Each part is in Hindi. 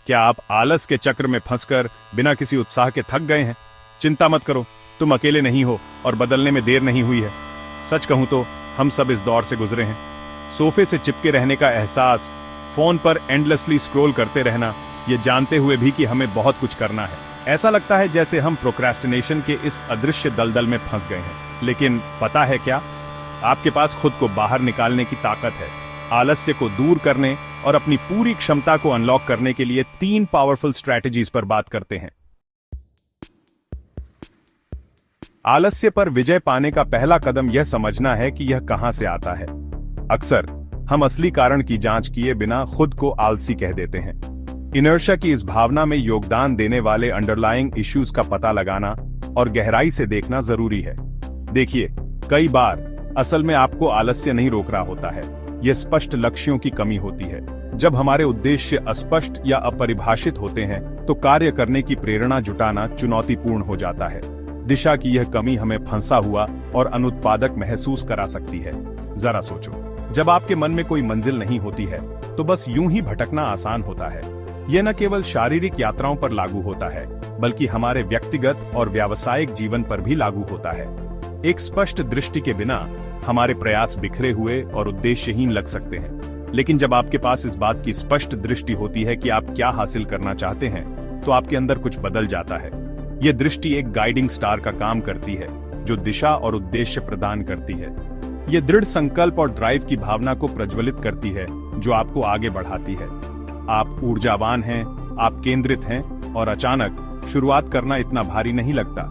क्या आप आलस के चक्र में फंसकर बिना किसी उत्साह के थक गए हैं? चिंता मत करो, तुम अकेले नहीं हो और बदलने में देर नहीं हुई है। सच कहूं तो हम सब इस दौर से गुजरे हैं। सोफे से चिपके रहने का एहसास, फोन पर एंडलेसली स्क्रॉल करते रहना, ये जानते हुए भी कि हमें बहुत कुछ करना है। ऐसा लगता है जैसे हम प्रोक्रेस्टिनेशन के इस अदृश्य दलदल में फंस गए हैं। लेकिन पता है क्या? आपके पास खुद को बाहर निकालने की ताकत है। आलस्य को दूर करने और अपनी पूरी क्षमता को अनलॉक करने के लिए 3 पावरफुल स्ट्रैटेजीज पर बात करते हैं। आलस्य पर विजय पाने का पहला कदम यह समझना है कि यह कहां से आता है। अक्सर हम असली कारण की जांच किए बिना खुद को आलसी कह देते हैं। इनर्शिया की इस भावना में योगदान देने वाले अंडरलाइंग इश्यूज का पता लगाना और गहराई से देखना जरूरी है। देखिए, कई बार असल में आपको आलस्य नहीं रोक रहा होता है, यह स्पष्ट लक्ष्यों की कमी होती है। जब हमारे उद्देश्य अस्पष्ट या अपरिभाषित होते हैं तो कार्य करने की प्रेरणा जुटाना चुनौतीपूर्ण हो जाता है। दिशा की यह कमी हमें फंसा हुआ और अनुत्पादक महसूस करा सकती है। जरा सोचो, जब आपके मन में कोई मंजिल नहीं होती है तो बस यूं ही भटकना आसान होता है। यह न केवल शारीरिक यात्राओं पर लागू होता है, बल्कि हमारे व्यक्तिगत और व्यावसायिक जीवन पर भी लागू होता है। एक स्पष्ट दृष्टि के बिना हमारे प्रयास बिखरे हुए और उद्देश्यहीन लग सकते हैं। लेकिन जब आपके पास इस बात की स्पष्ट दृष्टि होती है कि आप क्या हासिल करना चाहते हैं, तो आपके अंदर कुछ बदल जाता है। यह दृष्टि एक गाइडिंग स्टार का काम करती है, जो दिशा और उद्देश्य प्रदान करती है। यह दृढ़ संकल्प और ड्राइव की भावना को प्रज्वलित करती है, जो आपको आगे बढ़ाती है। आप ऊर्जावान हैं, आप केंद्रित हैं, और अचानक शुरुआत करना इतना भारी नहीं लगता।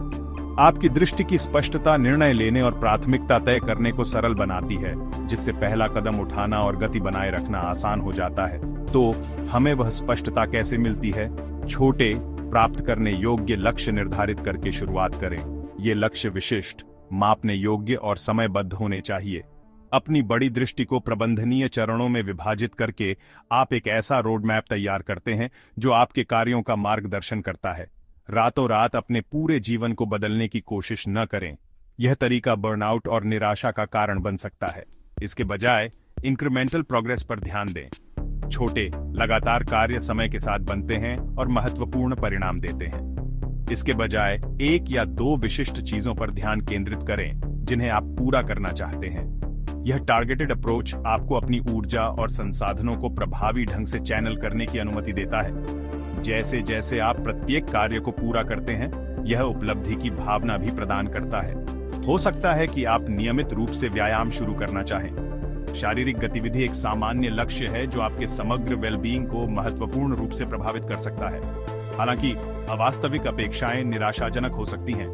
आपकी दृष्टि की स्पष्टता निर्णय लेने और प्राथमिकता तय करने को सरल बनाती है, जिससे पहला कदम उठाना और गति बनाए रखना आसान हो जाता है। तो हमें वह स्पष्टता कैसे मिलती है? छोटे, प्राप्त करने योग्य लक्ष्य निर्धारित करके शुरुआत करें। ये लक्ष्य विशिष्ट, मापने योग्य और समयबद्ध होने चाहिए। अपनी बड़ी दृष्टि को प्रबंधनीय चरणों में विभाजित करके आप एक ऐसा रोड मैप तैयार करते हैं जो आपके कार्यों का मार्गदर्शन करता है। रातों रात अपने पूरे जीवन को बदलने की कोशिश न करें। यह तरीका बर्नआउट और निराशा का कारण बन सकता है। इसके बजाय इंक्रीमेंटल प्रोग्रेस पर ध्यान दें। छोटे, लगातार कार्य समय के साथ बनते हैं और महत्वपूर्ण परिणाम देते हैं। इसके बजाय 1 या 2 विशिष्ट चीजों पर ध्यान केंद्रित करें जिन्हें आप पूरा करना चाहते हैं। यह टारगेटेड अप्रोच आपको अपनी ऊर्जा और संसाधनों को प्रभावी ढंग से चैनल करने की अनुमति देता है। जैसे जैसे आप प्रत्येक कार्य को पूरा करते हैं, यह उपलब्धि की भावना भी प्रदान करता है। हो सकता है कि आप नियमित रूप से व्यायाम शुरू करना चाहें। शारीरिक गतिविधि एक सामान्य लक्ष्य है जो आपके समग्र वेलबीइंग को महत्वपूर्ण रूप से प्रभावित कर सकता है। हालांकि अवास्तविक अपेक्षाएं निराशाजनक हो सकती हैं।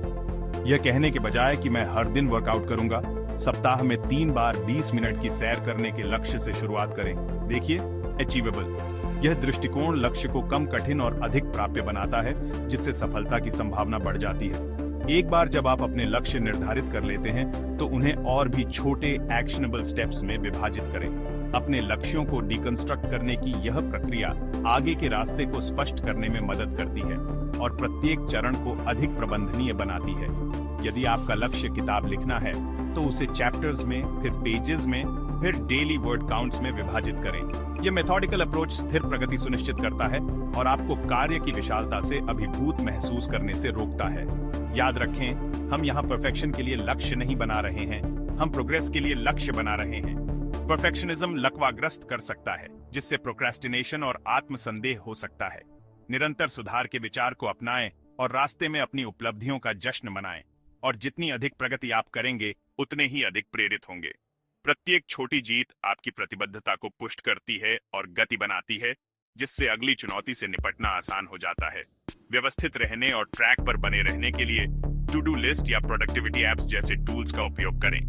यह कहने के बजाय कि मैं हर दिन वर्कआउट करूंगा, सप्ताह में 3 बार 20 मिनट की सैर करने के लक्ष्य से शुरुआत करें। देखिए, अचीवेबल। यह दृष्टिकोण लक्ष्य को कम कठिन और अधिक प्राप्य बनाता है, जिससे सफलता की संभावना बढ़ जाती है। एक बार जब आप अपने लक्ष्य निर्धारित कर लेते हैं, तो उन्हें और भी छोटे एक्शनेबल स्टेप्स में विभाजित करें। अपने लक्ष्यों को डिकंस्ट्रक्ट करने की यह प्रक्रिया आगे के रास्ते को स्पष्ट करने में मदद करती है और प्रत्येक चरण को अधिक प्रबंधनीय बनाती है। यदि आपका लक्ष्य किताब लिखना है, तो उसे चैप्टर्स में, फिर पेजेस में, फिर डेली वर्ड काउंट्स में विभाजित करें। यह मेथोडिकल अप्रोच स्थिर प्रगति सुनिश्चित करता है और आपको कार्य की विशालता से अभिभूत महसूस करने से रोकता है। याद रखें, हम यहाँ परफेक्शन के लिए लक्ष्य नहीं बना रहे हैं, हम प्रोग्रेस के लिए लक्ष्य बना रहे हैं। परफेक्शनिज्म लकवाग्रस्त कर सकता है, जिससे प्रोक्रेस्टिनेशन और आत्मसंदेह हो सकता है। निरंतर सुधार के विचार को अपनाएं और रास्ते में अपनी उपलब्धियों का जश्न मनाएं। और जितनी अधिक प्रगति आप करेंगे, उतने ही अधिक प्रेरित होंगे। प्रत्येक छोटी जीत आपकी प्रतिबद्धता को पुष्ट करती है और गति बनाती है, जिससे अगली चुनौती से निपटना आसान हो जाता है। व्यवस्थित रहने और ट्रैक पर बने रहने के लिए टू डू लिस्ट या प्रोडक्टिविटी एप्स जैसे टूल्स का उपयोग करें।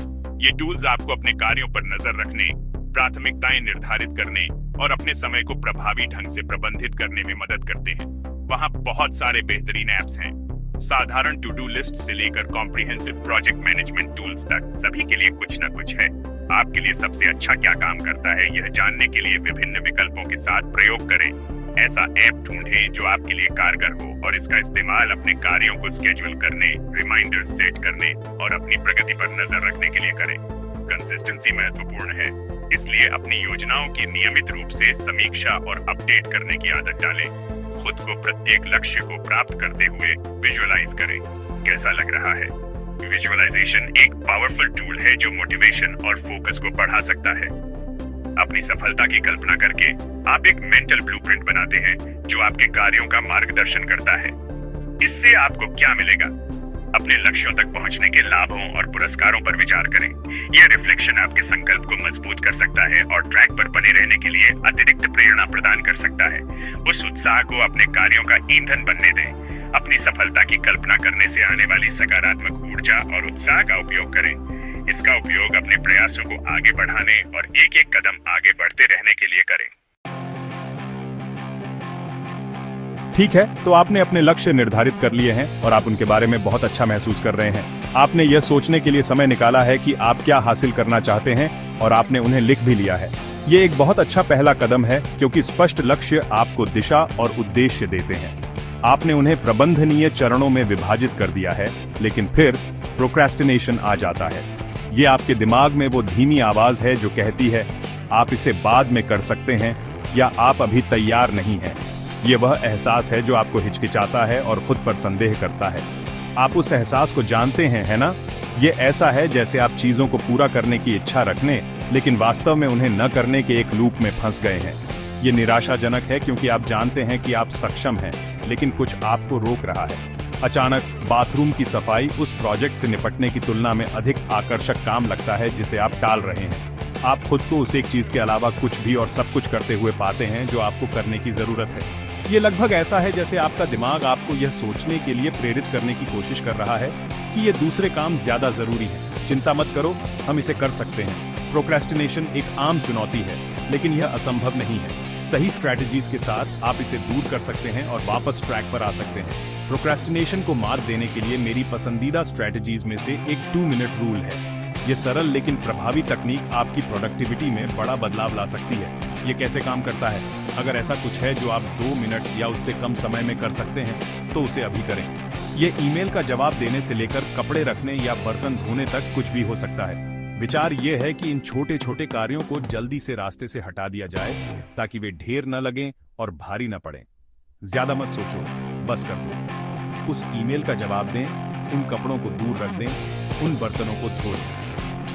ये टूल्स आपको अपने कार्यों पर नजर रखने, प्राथमिकताएं निर्धारित करने और अपने समय को प्रभावी ढंग से प्रबंधित करने में मदद करते हैं। वहाँ बहुत सारे बेहतरीन ऐप्स हैं। साधारण टू डू लिस्ट से लेकर कॉम्प्रिहेंसिव प्रोजेक्ट मैनेजमेंट टूल्स तक, सभी के लिए कुछ न कुछ है। आपके लिए सबसे अच्छा क्या काम करता है, यह जानने के लिए विभिन्न विकल्पों के साथ प्रयोग करें। ऐसा ऐप ढूंढें जो आपके लिए कारगर हो और इसका इस्तेमाल अपने कार्यों को स्केड्यूल करने, रिमाइंडर्स सेट करने और अपनी प्रगति पर नजर रखने के लिए करें। कंसिस्टेंसी महत्वपूर्ण है, इसलिए अपनी योजनाओं की नियमित रूप से समीक्षा और अपडेट करने की आदत डालें। खुद को प्रत्येक लक्ष्य को प्राप्त करते हुए विजुअलाइज करें। कैसा लग रहा है? विजुअलाइजेशन एक पावरफुल टूल है जो मोटिवेशन और फोकस को बढ़ा सकता है। अपनी सफलता की कल्पना करके आप एक मेंटल ब्लूप्रिंट बनाते हैं जो आपके कार्यों का मार्गदर्शन करता है। इससे आपको क्या मिलेगा? अपने लक्ष्यों तक पहुंचने के लाभों और पुरस्कारों पर विचार करें। यह रिफ्लेक्शन आपके संकल्प को मजबूत कर सकता है और ट्रैक पर बने रहने के लिए अतिरिक्त प्रेरणा प्रदान कर सकता है। उस उत्साह को अपने कार्यों का ईंधन बनने दें। अपनी सफलता की कल्पना करने से आने वाली सकारात्मक ऊर्जा और उत्साह का उपयोग करें। इसका उपयोग अपने प्रयासों को आगे बढ़ाने और एक एक कदम आगे बढ़ते रहने के लिए करें। ठीक है, तो आपने अपने लक्ष्य निर्धारित कर लिए हैं और आप उनके बारे में बहुत अच्छा महसूस कर रहे हैं। आपने यह सोचने के लिए समय निकाला है कि आप क्या हासिल करना चाहते हैं और आपने उन्हें लिख भी लिया है। ये एक बहुत अच्छा पहला कदम है क्योंकि स्पष्ट लक्ष्य आपको दिशा और उद्देश्य देते हैं। आपने उन्हें प्रबंधनीय चरणों में विभाजित कर दिया है, लेकिन फिर प्रोक्रेस्टिनेशन आ जाता है। ये आपके दिमाग में वो धीमी आवाज है जो कहती है आप इसे बाद में कर सकते हैं या आप अभी तैयार नहीं हैं। ये वह एहसास है जो आपको हिचकिचाता है और खुद पर संदेह करता है। आप उस एहसास को जानते हैं, है ना? ये ऐसा है जैसे आप चीजों को पूरा करने की इच्छा रखने लेकिन वास्तव में उन्हें न करने के एक लूप में फंस गए हैं। ये निराशाजनक है क्योंकि आप जानते हैं कि आप सक्षम हैं, लेकिन कुछ आपको रोक रहा है। अचानक बाथरूम की सफाई उस प्रोजेक्ट से निपटने की तुलना में अधिक आकर्षक काम लगता है जिसे आप टाल रहे हैं। आप खुद को उस एक चीज के अलावा कुछ भी और सब कुछ करते हुए पाते हैं जो आपको करने की जरूरत है। ये लगभग ऐसा है जैसे आपका दिमाग आपको यह सोचने के लिए प्रेरित करने की कोशिश कर रहा है कि ये दूसरे काम ज्यादा जरूरी है। चिंता मत करो, हम इसे कर सकते हैं। प्रोक्रेस्टिनेशन एक आम चुनौती है, लेकिन यह असंभव नहीं है। सही स्ट्रैटेजीज के साथ आप इसे दूर कर सकते हैं और वापस ट्रैक पर आ सकते हैं। प्रोक्रेस्टिनेशन को मात देने के लिए मेरी पसंदीदा स्ट्रैटेजीज में से एक 2 मिनट रूल है। ये सरल लेकिन प्रभावी तकनीक आपकी प्रोडक्टिविटी में बड़ा बदलाव ला सकती है। ये कैसे काम करता है? अगर ऐसा कुछ है जो आप 2 मिनट या उससे कम समय में कर सकते हैं तो उसे अभी करें। ये ईमेल का जवाब देने से लेकर कपड़े रखने या बर्तन धोने तक कुछ भी हो सकता है। विचार ये है कि इन छोटे छोटे कार्यों को जल्दी से रास्ते से हटा दिया जाए ताकि वे ढेर न लगें और भारी न पड़ें। ज्यादा मत सोचो, बस कर दो। उस ईमेल का जवाब दें, उन कपड़ों को दूर रख दें, उन बर्तनों को धो दें।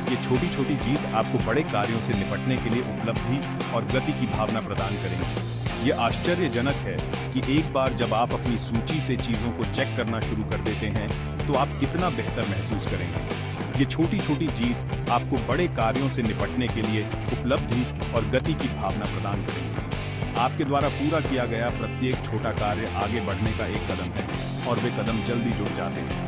ये छोटी छोटी जीत आपको बड़े कार्यों से निपटने के लिए उपलब्धि और गति की भावना प्रदान करेंगे। ये आश्चर्यजनक है कि एक बार जब आप अपनी सूची से चीजों को चेक करना शुरू कर देते हैं तो आप कितना बेहतर महसूस करेंगे। ये छोटी छोटी जीत आपको बड़े कार्यों से निपटने के लिए उपलब्धि और गति की भावना प्रदान करेंगे। आपके द्वारा पूरा किया गया प्रत्येक छोटा कार्य आगे बढ़ने का एक कदम है और वे कदम जल्दी जुड़ जाते हैं।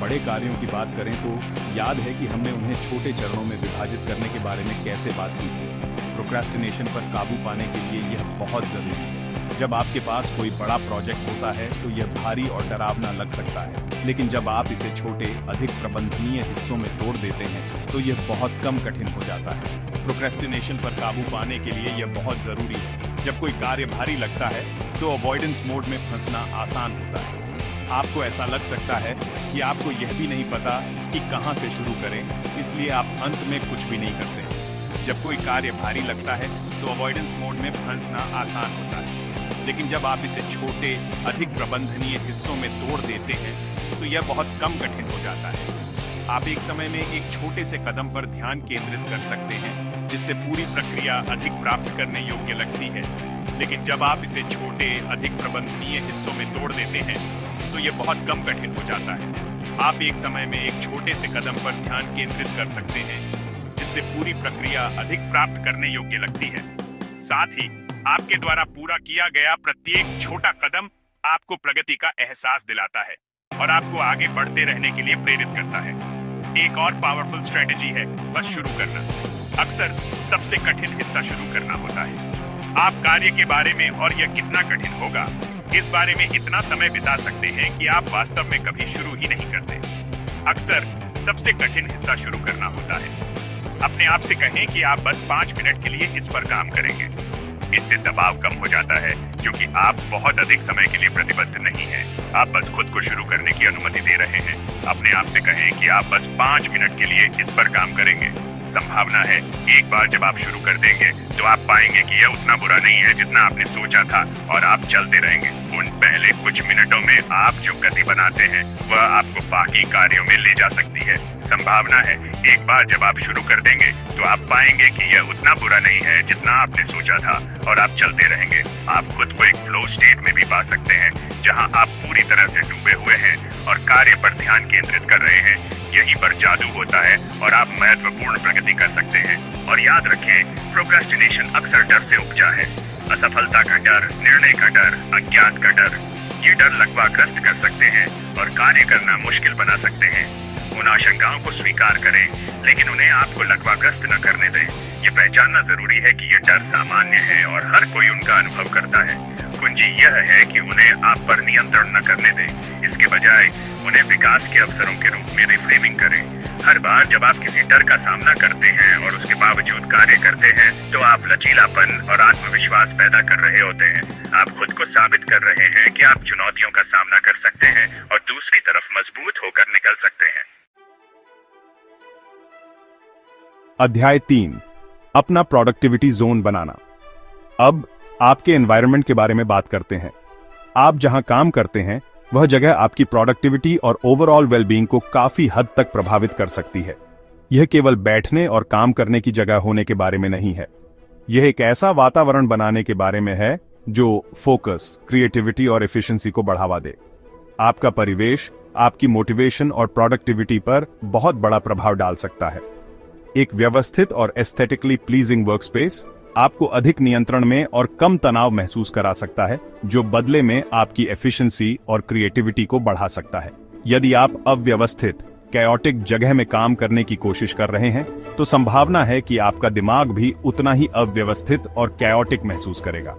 बड़े कार्यों की बात करें तो याद है कि हमने उन्हें छोटे चरणों में विभाजित करने के बारे में कैसे बात की थी। प्रोक्रेस्टिनेशन पर काबू पाने के लिए यह बहुत जरूरी है। जब आपके पास कोई बड़ा प्रोजेक्ट होता है तो यह भारी और डरावना लग सकता है, लेकिन जब आप इसे छोटे, अधिक प्रबंधनीय हिस्सों में तोड़ देते हैं तो यह बहुत कम कठिन हो जाता है। प्रोक्रेस्टिनेशन पर काबू पाने के लिए यह बहुत जरूरी है। जब कोई कार्य भारी लगता है तो अवॉइडेंस मोड में फंसना आसान होता है। आपको ऐसा लग सकता है कि आपको यह भी नहीं पता कि कहां से शुरू करें, इसलिए आप अंत में कुछ भी नहीं करते। जब कोई कार्य भारी लगता है तो अवॉइडेंस मोड में फंसना आसान होता है, लेकिन जब आप इसे छोटे, अधिक प्रबंधनीय हिस्सों में तोड़ देते हैं तो यह बहुत कम कठिन हो जाता है। आप एक समय में एक छोटे से कदम पर ध्यान केंद्रित कर सकते हैं जिससे पूरी प्रक्रिया अधिक प्राप्त करने योग्य लगती है, लेकिन जब आप इसे छोटे, अधिक प्रबंधनीय हिस्सों में तोड़ देते हैं तो यह बहुत कम कठिन हो जाता है। आप एक समय में एक छोटे से कदम पर ध्यान केंद्रित कर सकते हैं जिससे पूरी प्रक्रिया अधिक प्राप्त करने योग्य लगती है। साथ ही आपके द्वारा पूरा किया गया प्रत्येक छोटा कदम आपको प्रगति का एहसास दिलाता है और आपको आगे बढ़ते रहने के लिए प्रेरित करता है। एक और पावरफुल स्ट्रेटेजी है बस शुरू करना। अक्सर सबसे कठिन हिस्सा शुरू करना होता है। आप कार्य के बारे में और यह कितना कठिन होगा इस बारे में इतना समय बिता सकते हैं कि आप वास्तव में कभी शुरू ही नहीं करते। अक्सर सबसे कठिन हिस्सा शुरू करना होता है। अपने आप से कहें कि आप बस 5 मिनट के लिए इस पर काम करेंगे। इससे दबाव कम हो जाता है क्योंकि आप बहुत अधिक समय के लिए प्रतिबद्ध नहीं हैं। आप बस खुद को शुरू करने की अनुमति दे रहे हैं। अपने आप से कहें कि आप बस 5 मिनट के लिए इस पर काम करेंगे। संभावना है एक बार जब आप शुरू कर देंगे तो आप पाएंगे कि यह उतना बुरा नहीं है जितना आपने सोचा था, और आप चलते रहेंगे। उन पहले कुछ मिनटों में आप जो गति बनाते हैं वह आपको बाकी कार्यों में ले जा सकती है। संभावना है एक बार जब आप शुरू कर देंगे तो आप पाएंगे कि यह उतना बुरा नहीं है जितना आपने सोचा था, और आप चलते रहेंगे। आप खुद को एक फ्लो स्टेट में भी पा सकते हैं जहां आप पूरी तरह से डूबे हुए हैं और कार्य पर ध्यान केंद्रित कर रहे हैं। यहीं पर जादू होता है और आप महत्वपूर्ण प्रगति कर सकते हैं। और याद रखें, प्रोक्रेस्टिनेशन अक्सर डर से उपजा है। असफलता का डर, निर्णय का डर, अज्ञात का डर। ये डर लकवाग्रस्त कर सकते हैं और कार्य करना मुश्किल बना सकते हैं। उन आशंकाओं को स्वीकार करें, लेकिन उन्हें आपको लकवाग्रस्त न करने दें। ये पहचानना जरूरी है कि ये डर सामान्य है और हर कोई उनका अनुभव करता है। कुंजी यह है कि उन्हें आप पर नियंत्रण न करने दें। इसके बजाय उन्हें विकास के अवसरों के रूप में रिफ्रेमिंग करें। हर बार जब आप किसी डर का सामना करते हैं और उसके बावजूद कार्य करते हैं तो आप लचीलापन और आत्मविश्वास पैदा कर रहे होते हैं। आप खुद को साबित कर रहे हैं कि आप चुनौतियों का सामना कर सकते हैं और दूसरी तरफ मजबूत होकर निकल सकते हैं। अध्याय 3, अपना प्रोडक्टिविटी जोन बनाना। अब आपके एनवायरनमेंट के बारे में बात करते हैं। आप जहां काम करते हैं वह जगह आपकी प्रोडक्टिविटी और ओवरऑल वेलबींग को काफी हद तक प्रभावित कर सकती है। यह केवल बैठने और काम करने की जगह होने के बारे में नहीं है। यह एक ऐसा वातावरण बनाने के बारे में है जो फोकस, क्रिएटिविटी और एफिशिएंसी को बढ़ावा दे। आपका परिवेश आपकी मोटिवेशन और प्रोडक्टिविटी पर बहुत बड़ा प्रभाव डाल सकता है। एक व्यवस्थित और एस्थेटिकली प्लीजिंग वर्कस्पेस आपको अधिक नियंत्रण में और कम तनाव महसूस करा सकता है, जो बदले में आपकी एफिशिएंसी और क्रिएटिविटी को बढ़ा सकता है। यदि आप अव्यवस्थित, कैओटिक जगह में काम करने की कोशिश कर रहे हैं, तो संभावना है कि आपका दिमाग भी उतना ही अव्यवस्थित और कैओटिक महसूस करेगा।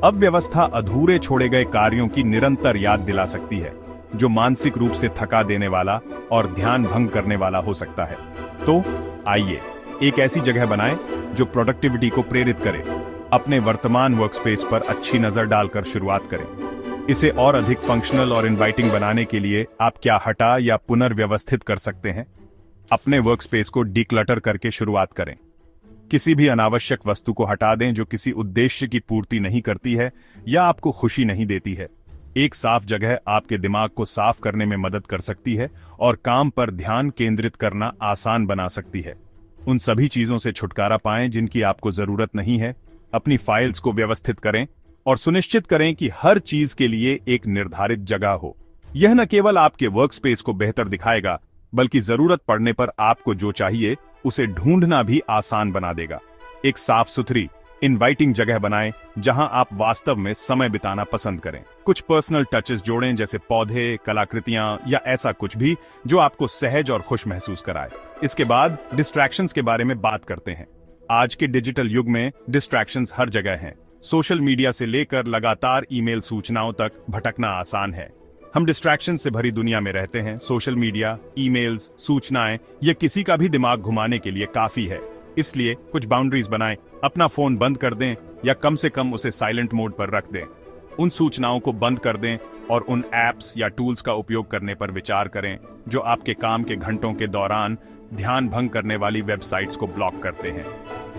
अव्यवस्था अधूरे छोड़े गए कार्यों की निरंतर याद दिला सकती है, जो मानसिक रूप से थका देने वाला और ध्यान भंग करने वाला हो सकता है। तो आइए एक ऐसी जगह बनाएं जो प्रोडक्टिविटी को प्रेरित करे। अपने वर्तमान वर्कस्पेस पर अच्छी नजर डालकर शुरुआत करें। इसे और अधिक फंक्शनल और इनवाइटिंग बनाने के लिए आप क्या हटा या पुनर्व्यवस्थित कर सकते हैं। अपने वर्कस्पेस को डिक्लटर करके शुरुआत करें। किसी भी अनावश्यक वस्तु को हटा दें जो किसी उद्देश्य की पूर्ति नहीं करती है या आपको खुशी नहीं देती है। एक साफ जगह आपके दिमाग को साफ करने में मदद कर सकती है और काम पर ध्यान केंद्रित करना आसान बना सकती है। उन सभी चीजों से छुटकारा पाएं जिनकी आपको जरूरत नहीं है। अपनी फाइल्स को व्यवस्थित करें और सुनिश्चित करें कि हर चीज के लिए एक निर्धारित जगह हो। यह न केवल आपके वर्कस्पेस को बेहतर दिखाएगा, बल्कि जरूरत पड़ने पर आपको जो चाहिए उसे ढूंढना भी आसान बना देगा। एक साफ सुथरी, इनवाइटिंग जगह बनाएं जहां आप वास्तव में समय बिताना पसंद करें। कुछ पर्सनल टचेस जोड़ें, जैसे पौधे, कलाकृतियां या ऐसा कुछ भी जो आपको सहज और खुश महसूस कराए। इसके बाद डिस्ट्रैक्शंस के बारे में बात करते हैं। आज के डिजिटल युग में डिस्ट्रैक्शंस हर जगह हैं। सोशल मीडिया से लेकर लगातार ईमेल सूचनाओं तक भटकना आसान है। हम डिस्ट्रैक्शन से भरी दुनिया में रहते हैं। सोशल मीडिया, ईमेल्स, सूचनाएं, यह किसी का भी दिमाग घुमाने के लिए काफी है। इसलिए कुछ बाउंड्रीज बनाएं। अपना फोन बंद कर दें या कम से कम उसे साइलेंट मोड पर रख दें। उन सूचनाओं को बंद कर दें और उन ऐप्स या टूल्स का उपयोग करने पर विचार करें जो आपके काम के घंटों के दौरान ध्यान भंग करने वाली वेबसाइट्स को ब्लॉक करते हैं।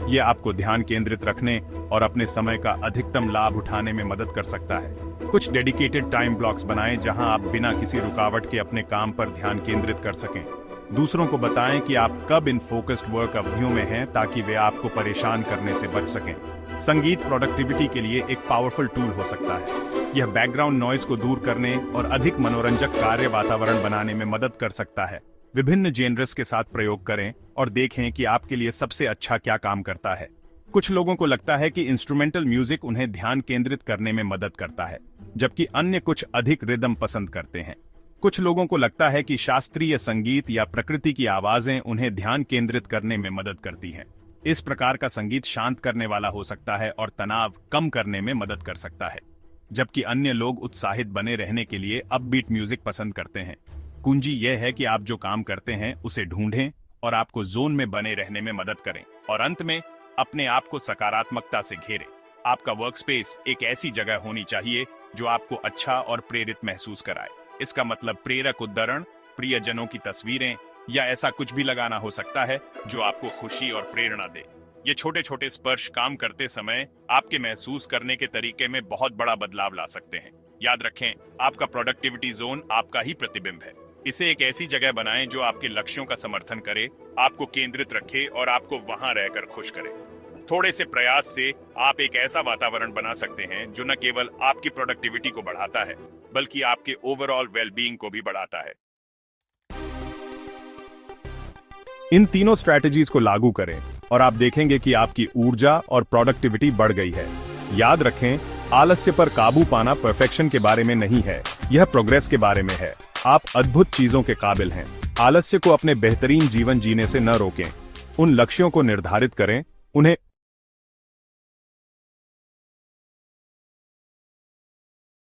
ये आपको ध्यान केंद्रित रखने और अपने समय का अधिकतम लाभ उठाने में मदद कर सकता है। कुछ डेडिकेटेड टाइम ब्लॉक्स बनाएं जहां आप बिना किसी रुकावट के अपने काम पर ध्यान केंद्रित कर सकें। दूसरों को बताएं कि आप कब इन फोकस्ड वर्क अवधियों में हैं ताकि वे आपको परेशान करने से बच सकें। संगीत प्रोडक्टिविटी के लिए एक पावरफुल टूल हो सकता है। यह बैकग्राउंड नॉइज को दूर करने और अधिक मनोरंजक कार्य वातावरण बनाने में मदद कर सकता है। विभिन्न जेनर्स के साथ प्रयोग करें और देखें कि आपके लिए सबसे अच्छा क्या काम करता है। कुछ लोगों को लगता है कि इंस्ट्रूमेंटल म्यूजिक उन्हें ध्यान केंद्रित करने में मदद करता है, जबकि अन्य कुछ अधिक रिदम पसंद करते हैं। कुछ लोगों को लगता है कि शास्त्रीय संगीत या प्रकृति की आवाजें उन्हें ध्यान केंद्रित करने में मदद करती हैं। इस प्रकार का संगीत शांत करने वाला हो सकता है और तनाव कम करने में मदद कर सकता है, जबकि अन्य लोग उत्साहित बने रहने के लिए अपबीट म्यूजिक पसंद करते हैं। कुंजी यह है कि आप जो काम करते हैं उसे ढूंढें और आपको जोन में बने रहने में मदद करें, और अंत में अपने आप को सकारात्मकता से घेरें। आपका वर्कस्पेस एक ऐसी जगह होनी चाहिए जो आपको अच्छा और प्रेरित महसूस कराए। इसका मतलब प्रेरक उद्धरण, प्रियजनों की तस्वीरें या ऐसा कुछ भी लगाना हो सकता है जो आपको खुशी और प्रेरणा दे। ये छोटे छोटे स्पर्श काम करते समय आपके महसूस करने के तरीके में बहुत बड़ा बदलाव ला सकते हैं। याद रखें, आपका प्रोडक्टिविटी जोन आपका ही प्रतिबिंब है। इसे एक ऐसी जगह बनाएं जो आपके लक्ष्यों का समर्थन करे, आपको केंद्रित रखे और आपको वहां रहकर खुश करे। थोड़े से प्रयास से आप एक ऐसा वातावरण बना सकते हैं जो न केवल आपकी प्रोडक्टिविटी को बढ़ाता है बल्कि आपके ओवरऑल वेलबीइंग को भी बढ़ाता है। इन तीनों स्ट्रैटेजीज को लागू करें और आप देखेंगे कि आपकी ऊर्जा और प्रोडक्टिविटी बढ़ गई है। याद रखें, आलस्य पर काबू पाना परफेक्शन के बारे में नहीं है, यह प्रोग्रेस के बारे में है। आप अद्भुत चीजों के काबिल हैं। आलस्य को अपने बेहतरीन जीवन जीने से न रोकें। उन लक्ष्यों को निर्धारित करें, उन्हें